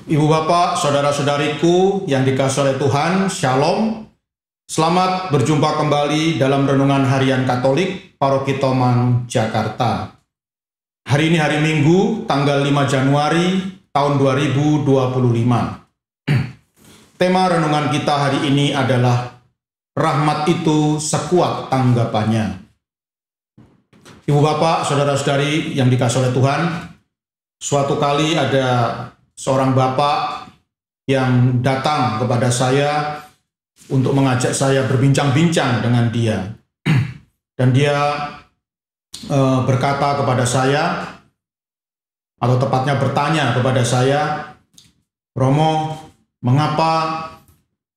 Ibu bapak, saudara-saudariku yang dikasihi oleh Tuhan, Shalom. Selamat berjumpa kembali dalam Renungan Harian Katolik Paroki Tomang, Jakarta. Hari ini hari Minggu, tanggal 5 Januari tahun 2025. Tema renungan kita hari ini adalah rahmat itu sekuat tanggapannya. Ibu bapak, saudara-saudari yang dikasihi oleh Tuhan, suatu kali ada seorang bapak yang datang kepada saya untuk mengajak saya berbincang-bincang dengan dia. Dan dia berkata kepada saya, atau tepatnya bertanya kepada saya, "Romo, mengapa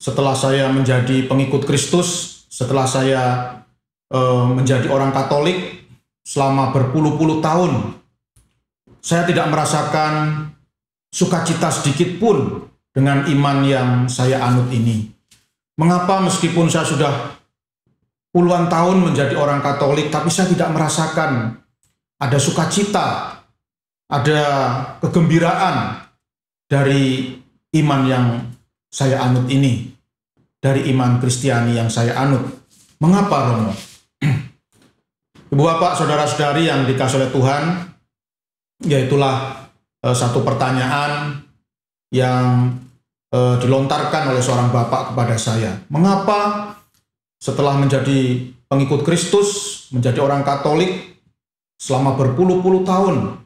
setelah saya menjadi pengikut Kristus, setelah saya menjadi orang Katolik selama berpuluh-puluh tahun, saya tidak merasakan sukacita sedikit pun dengan iman yang saya anut ini? Mengapa meskipun saya sudah puluhan tahun menjadi orang Katolik, tapi saya tidak merasakan ada sukacita, ada kegembiraan dari iman yang saya anut ini, dari iman Kristiani yang saya anut? Mengapa, Romo?" Ibu bapak, saudara-saudari yang dikasihi oleh Tuhan, yaitulah satu pertanyaan yang dilontarkan oleh seorang bapak kepada saya. Mengapa setelah menjadi pengikut Kristus, menjadi orang Katolik selama berpuluh-puluh tahun,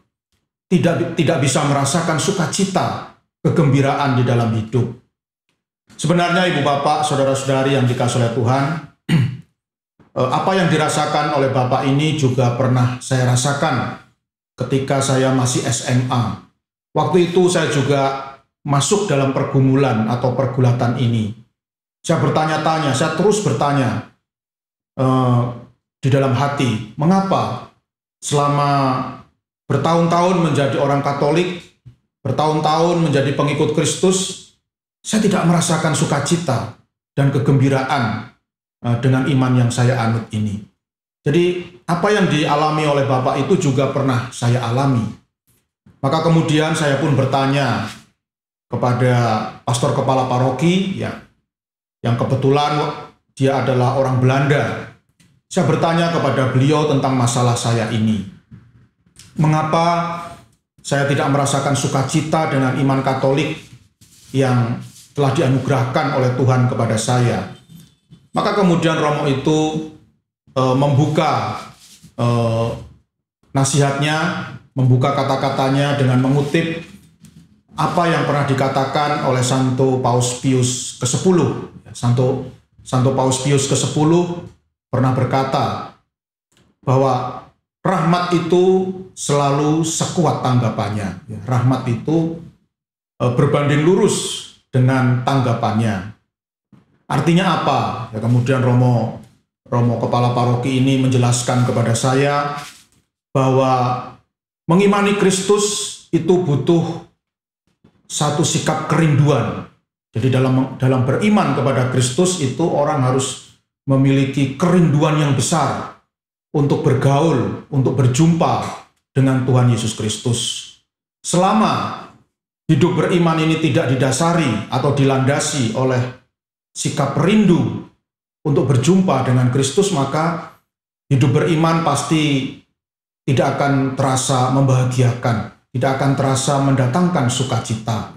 tidak bisa merasakan sukacita, kegembiraan di dalam hidup? Sebenarnya ibu bapak, saudara-saudari yang dikasihi oleh Tuhan, apa yang dirasakan oleh bapak ini juga pernah saya rasakan ketika saya masih SMA. Waktu itu saya juga masuk dalam pergumulan atau pergulatan ini. Saya bertanya-tanya, saya terus bertanya di dalam hati, mengapa selama bertahun-tahun menjadi orang Katolik, bertahun-tahun menjadi pengikut Kristus, saya tidak merasakan sukacita dan kegembiraan dengan iman yang saya anut ini. Jadi apa yang dialami oleh Bapak itu juga pernah saya alami. Maka kemudian saya pun bertanya kepada pastor kepala paroki ya, yang kebetulan dia adalah orang Belanda. Saya bertanya kepada beliau tentang masalah saya ini. Mengapa saya tidak merasakan sukacita dengan iman Katolik yang telah dianugerahkan oleh Tuhan kepada saya? Maka kemudian Romo itu membuka nasihatnya, membuka kata-katanya dengan mengutip apa yang pernah dikatakan oleh Santo Paus Pius ke-10. Santo Paus Pius ke-10 pernah berkata bahwa rahmat itu selalu sekuat tanggapannya. Rahmat itu berbanding lurus dengan tanggapannya. Artinya apa? Ya, kemudian Romo kepala paroki ini menjelaskan kepada saya bahwa mengimani Kristus itu butuh satu sikap kerinduan. Jadi dalam beriman kepada Kristus itu orang harus memiliki kerinduan yang besar untuk bergaul, untuk berjumpa dengan Tuhan Yesus Kristus. Selama hidup beriman ini tidak didasari atau dilandasi oleh sikap rindu untuk berjumpa dengan Kristus, maka hidup beriman pasti tidak akan terasa membahagiakan, tidak akan terasa mendatangkan sukacita.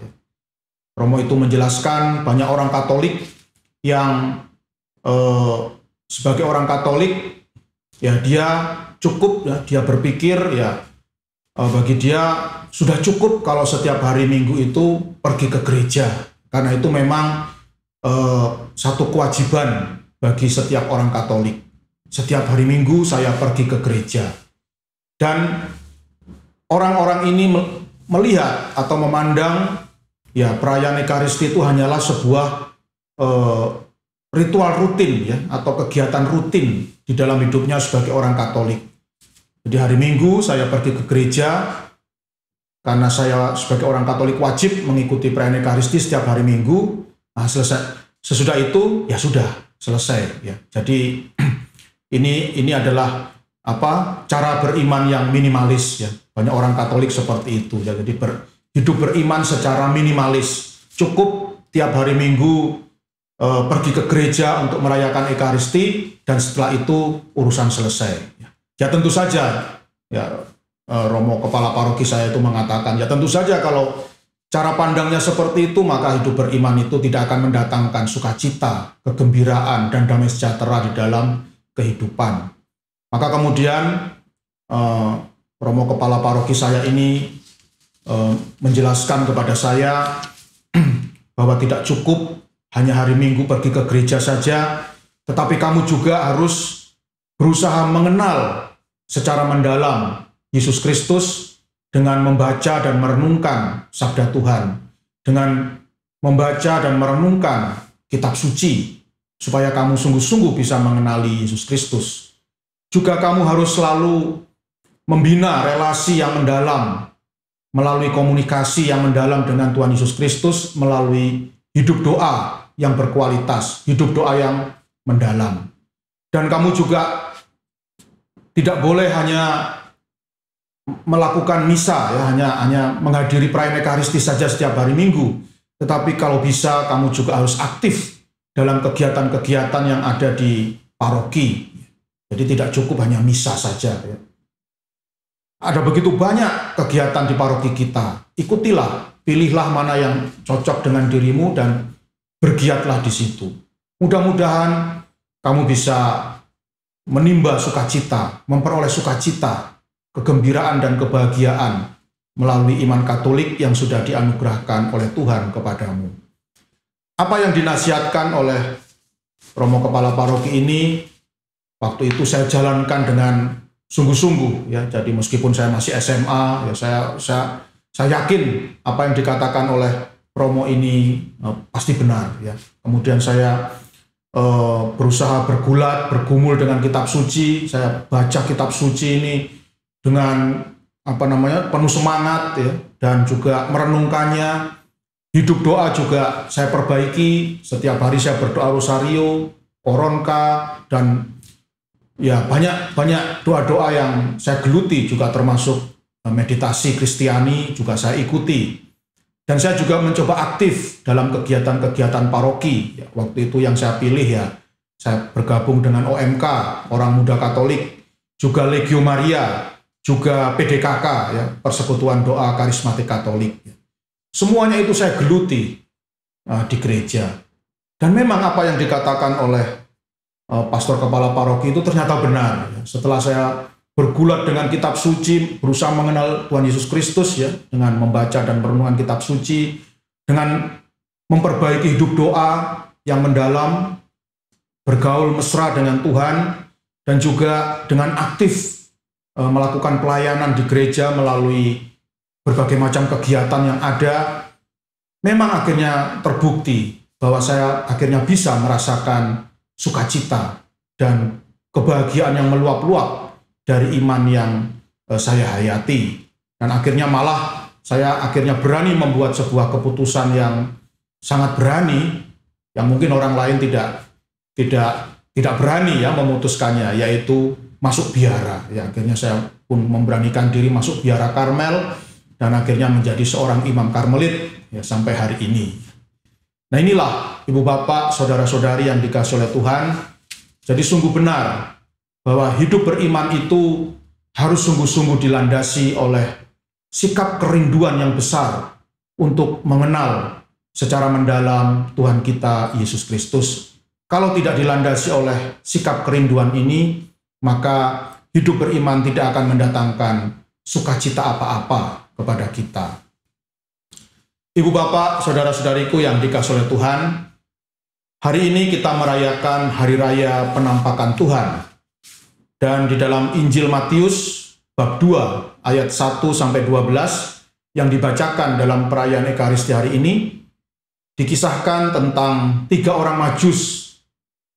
Romo itu menjelaskan banyak orang Katolik yang sebagai orang Katolik ya dia cukup ya, dia berpikir ya bagi dia sudah cukup kalau setiap hari Minggu itu pergi ke gereja, karena itu memang satu kewajiban bagi setiap orang Katolik. Setiap hari Minggu saya pergi ke gereja. Dan orang-orang ini melihat atau memandang ya perayaan Ekaristi itu hanyalah sebuah ritual rutin ya, atau kegiatan rutin di dalam hidupnya sebagai orang Katolik. Jadi hari Minggu saya pergi ke gereja karena saya sebagai orang Katolik wajib mengikuti perayaan Ekaristi setiap hari Minggu. Nah, sesudah itu ya sudah selesai ya. Jadi ini adalah cara beriman yang minimalis ya. Banyak orang Katolik seperti itu ya. Jadi hidup beriman secara minimalis. Cukup tiap hari Minggu pergi ke gereja untuk merayakan Ekaristi, dan setelah itu urusan selesai. Ya tentu saja, ya Romo Kepala Paroki saya itu mengatakan, ya tentu saja kalau cara pandangnya seperti itu, maka hidup beriman itu tidak akan mendatangkan sukacita, kegembiraan, dan damai sejahtera di dalam kehidupan. Maka kemudian Romo Kepala Paroki saya ini menjelaskan kepada saya bahwa tidak cukup hanya hari Minggu pergi ke gereja saja, tetapi kamu juga harus berusaha mengenal secara mendalam Yesus Kristus dengan membaca dan merenungkan sabda Tuhan, dengan membaca dan merenungkan kitab suci, supaya kamu sungguh-sungguh bisa mengenali Yesus Kristus. Juga kamu harus selalu membina relasi yang mendalam, melalui komunikasi yang mendalam dengan Tuhan Yesus Kristus, melalui hidup doa yang berkualitas, hidup doa yang mendalam. Dan kamu juga tidak boleh hanya melakukan misa, ya, hanya menghadiri perayaan Ekaristi saja setiap hari Minggu, tetapi kalau bisa kamu juga harus aktif dalam kegiatan-kegiatan yang ada di paroki. Jadi tidak cukup hanya misa saja. Ya. Ada begitu banyak kegiatan di paroki kita. Ikutilah, pilihlah mana yang cocok dengan dirimu dan bergiatlah di situ. Mudah-mudahan kamu bisa menimba sukacita, memperoleh sukacita, kegembiraan dan kebahagiaan melalui iman Katolik yang sudah dianugerahkan oleh Tuhan kepadamu. Apa yang dinasihatkan oleh Romo Kepala Paroki ini, waktu itu saya jalankan dengan sungguh-sungguh, ya. Jadi meskipun saya masih SMA, ya saya yakin apa yang dikatakan oleh Romo ini pasti benar, ya. Kemudian saya berusaha bergumul dengan kitab suci. Saya baca kitab suci ini dengan penuh semangat, ya, dan juga merenungkannya. Hidup doa juga saya perbaiki. Setiap hari saya berdoa rosario, koronka, dan ya banyak doa-doa yang saya geluti, juga termasuk meditasi Kristiani juga saya ikuti. Dan saya juga mencoba aktif dalam kegiatan-kegiatan paroki. Ya, waktu itu yang saya pilih, ya, saya bergabung dengan OMK, Orang Muda Katolik, juga Legio Maria, juga PDKK, ya, Persekutuan Doa Karismatik Katolik. Semuanya itu saya geluti di gereja. Dan memang apa yang dikatakan oleh Pastor Kepala Paroki itu ternyata benar. Ya. Setelah saya bergulat dengan kitab suci, berusaha mengenal Tuhan Yesus Kristus, ya, dengan membaca dan merenungkan kitab suci, dengan memperbaiki hidup doa yang mendalam, bergaul mesra dengan Tuhan, dan juga dengan aktif melakukan pelayanan di gereja melalui berbagai macam kegiatan yang ada. Memang akhirnya terbukti bahwa saya akhirnya bisa merasakan sukacita dan kebahagiaan yang meluap-luap dari iman yang saya hayati. Dan akhirnya malah saya akhirnya berani membuat sebuah keputusan yang sangat berani, yang mungkin orang lain tidak berani, ya, memutuskannya, yaitu masuk biara. Ya, akhirnya saya pun memberanikan diri masuk biara Karmel, dan akhirnya menjadi seorang imam Karmelit, ya, sampai hari ini. Nah, inilah Ibu Bapak, saudara-saudari yang dikasihi oleh Tuhan. Jadi sungguh benar bahwa hidup beriman itu harus sungguh-sungguh dilandasi oleh sikap kerinduan yang besar untuk mengenal secara mendalam Tuhan kita Yesus Kristus. Kalau tidak dilandasi oleh sikap kerinduan ini, maka hidup beriman tidak akan mendatangkan sukacita apa-apa kepada kita. Ibu Bapak, saudara-saudariku yang dikasihi oleh Tuhan, hari ini kita merayakan Hari Raya Penampakan Tuhan. Dan di dalam Injil Matius bab 2 ayat 1-12 yang dibacakan dalam perayaan Ekaristi hari ini, dikisahkan tentang 3 orang Majus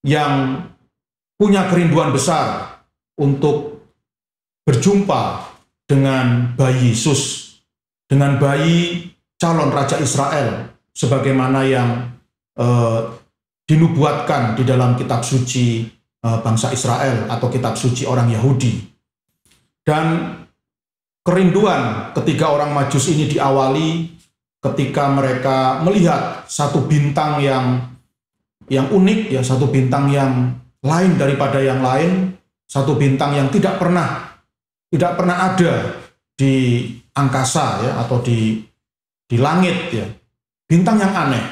yang punya kerinduan besar untuk berjumpa dengan bayi Yesus, dengan bayi calon Raja Israel, sebagaimana yang dinubuatkan di dalam kitab suci bangsa Israel atau kitab suci orang Yahudi. Dan Kerinduan ketiga orang Majus ini diawali ketika mereka melihat satu bintang yang unik, ya, satu bintang yang lain daripada yang lain, satu bintang yang tidak pernah ada di angkasa, ya, atau di langit, ya. Bintang yang aneh.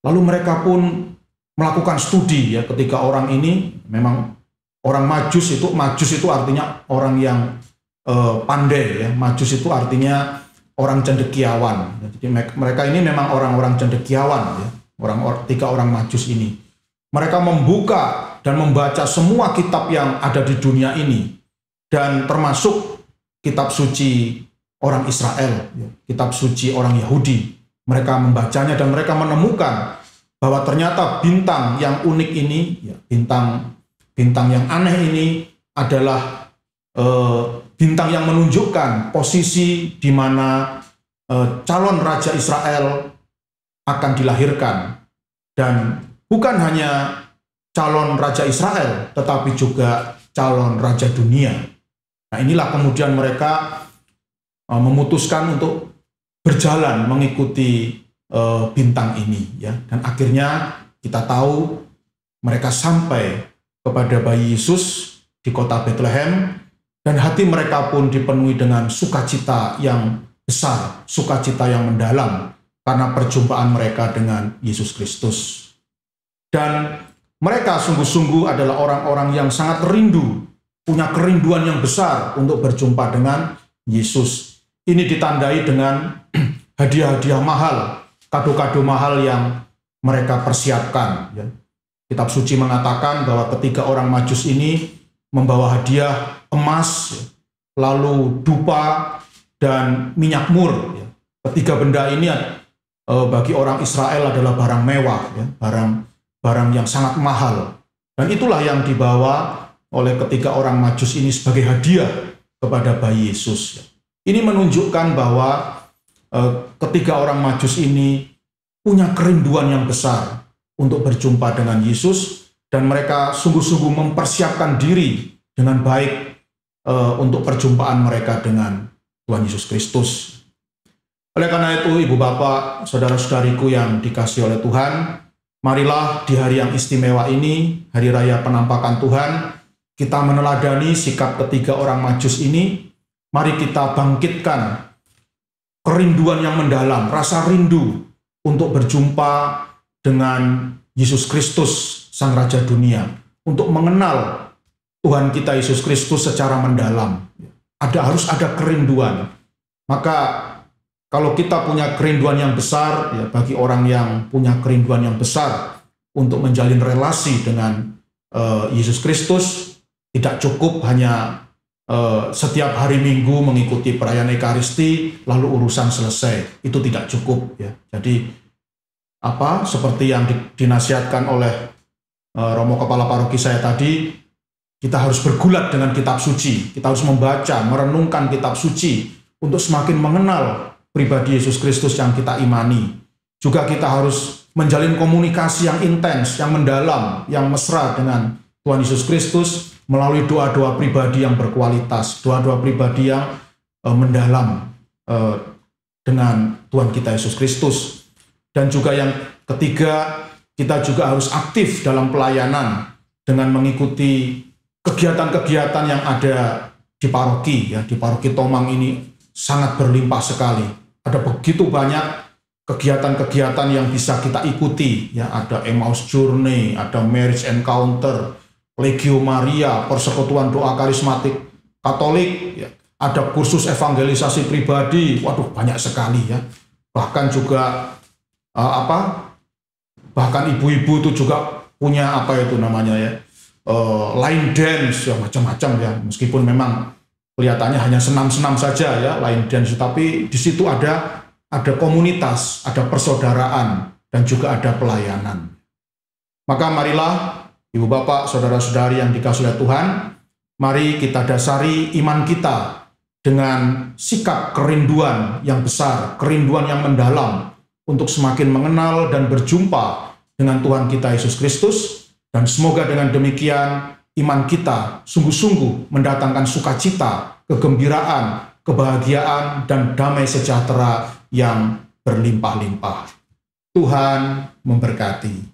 Lalu mereka pun melakukan studi, ya, ketika orang ini memang orang Majus itu artinya orang yang pandai, ya. Majus itu artinya orang cendekiawan. Jadi mereka ini memang orang-orang cendekiawan, ya. Tiga orang Majus ini. Mereka membuka dan membaca semua kitab yang ada di dunia ini, dan termasuk kitab suci orang Israel, ya, kitab suci orang Yahudi. Mereka membacanya dan mereka menemukan bahwa ternyata bintang yang unik ini, ya, bintang yang aneh ini adalah bintang yang menunjukkan posisi di mana calon raja Israel akan dilahirkan. Dan bukan hanya calon raja Israel, tetapi juga calon raja dunia. Nah, inilah kemudian mereka memutuskan untuk berjalan mengikuti bintang ini, ya. Dan akhirnya kita tahu mereka sampai kepada bayi Yesus di kota Bethlehem, dan hati mereka pun dipenuhi dengan sukacita yang besar, sukacita yang mendalam karena perjumpaan mereka dengan Yesus Kristus. Dan mereka sungguh-sungguh adalah orang-orang yang sangat rindu, punya kerinduan yang besar untuk berjumpa dengan Yesus. Ini ditandai dengan hadiah-hadiah mahal, kado-kado mahal yang mereka persiapkan, ya. Kitab suci mengatakan bahwa ketiga orang Majus ini membawa hadiah emas, lalu dupa, dan minyak mur, ya. Ketiga benda ini bagi orang Israel adalah barang mewah, ya, barang yang sangat mahal. Dan itulah yang dibawa oleh ketiga orang Majus ini sebagai hadiah kepada bayi Yesus, ya. Ini menunjukkan bahwa ketiga orang Majus ini punya kerinduan yang besar untuk berjumpa dengan Yesus, dan mereka sungguh-sungguh mempersiapkan diri dengan baik untuk perjumpaan mereka dengan Tuhan Yesus Kristus. Oleh karena itu, Ibu Bapak, saudara-saudariku yang dikasihi oleh Tuhan, marilah di hari yang istimewa ini, Hari Raya Penampakan Tuhan, kita meneladani sikap ketiga orang Majus ini. Mari kita bangkitkan kerinduan yang mendalam, rasa rindu untuk berjumpa dengan Yesus Kristus, Sang Raja Dunia, untuk mengenal Tuhan kita Yesus Kristus secara mendalam. Harus ada kerinduan. Maka kalau kita punya kerinduan yang besar, ya, bagi orang yang punya kerinduan yang besar untuk menjalin relasi dengan Yesus Kristus, tidak cukup hanya setiap hari Minggu mengikuti perayaan Ekaristi lalu urusan selesai. Itu tidak cukup, ya. Jadi seperti yang dinasihatkan oleh Romo Kepala Paroki saya tadi, kita harus bergulat dengan kitab suci. Kita harus membaca, merenungkan kitab suci untuk semakin mengenal pribadi Yesus Kristus yang kita imani. Juga kita harus menjalin komunikasi yang intens, yang mendalam, yang mesra dengan Tuhan Yesus Kristus melalui doa-doa pribadi yang berkualitas, doa-doa pribadi yang mendalam dengan Tuhan kita Yesus Kristus. Dan juga yang ketiga, kita juga harus aktif dalam pelayanan dengan mengikuti kegiatan-kegiatan yang ada di paroki, ya. Di paroki Tomang ini sangat berlimpah sekali. Ada begitu banyak kegiatan-kegiatan yang bisa kita ikuti, ya. Ada Emmaus Journey, ada Marriage Encounter, Legio Maria, persekutuan doa karismatik Katolik, ya. Ada kursus evangelisasi pribadi, waduh banyak sekali, ya. Bahkan juga bahkan ibu-ibu itu juga punya line dance, ya, macam-macam, ya. Meskipun memang kelihatannya hanya senam-senam saja, ya, line dance, tapi di situ ada komunitas, ada persaudaraan, dan juga ada pelayanan. Maka marilah Ibu Bapak, saudara-saudari yang dikasihi oleh Tuhan, mari kita dasari iman kita dengan sikap kerinduan yang besar, kerinduan yang mendalam untuk semakin mengenal dan berjumpa dengan Tuhan kita Yesus Kristus, dan semoga dengan demikian iman kita sungguh-sungguh mendatangkan sukacita, kegembiraan, kebahagiaan, dan damai sejahtera yang berlimpah-limpah. Tuhan memberkati.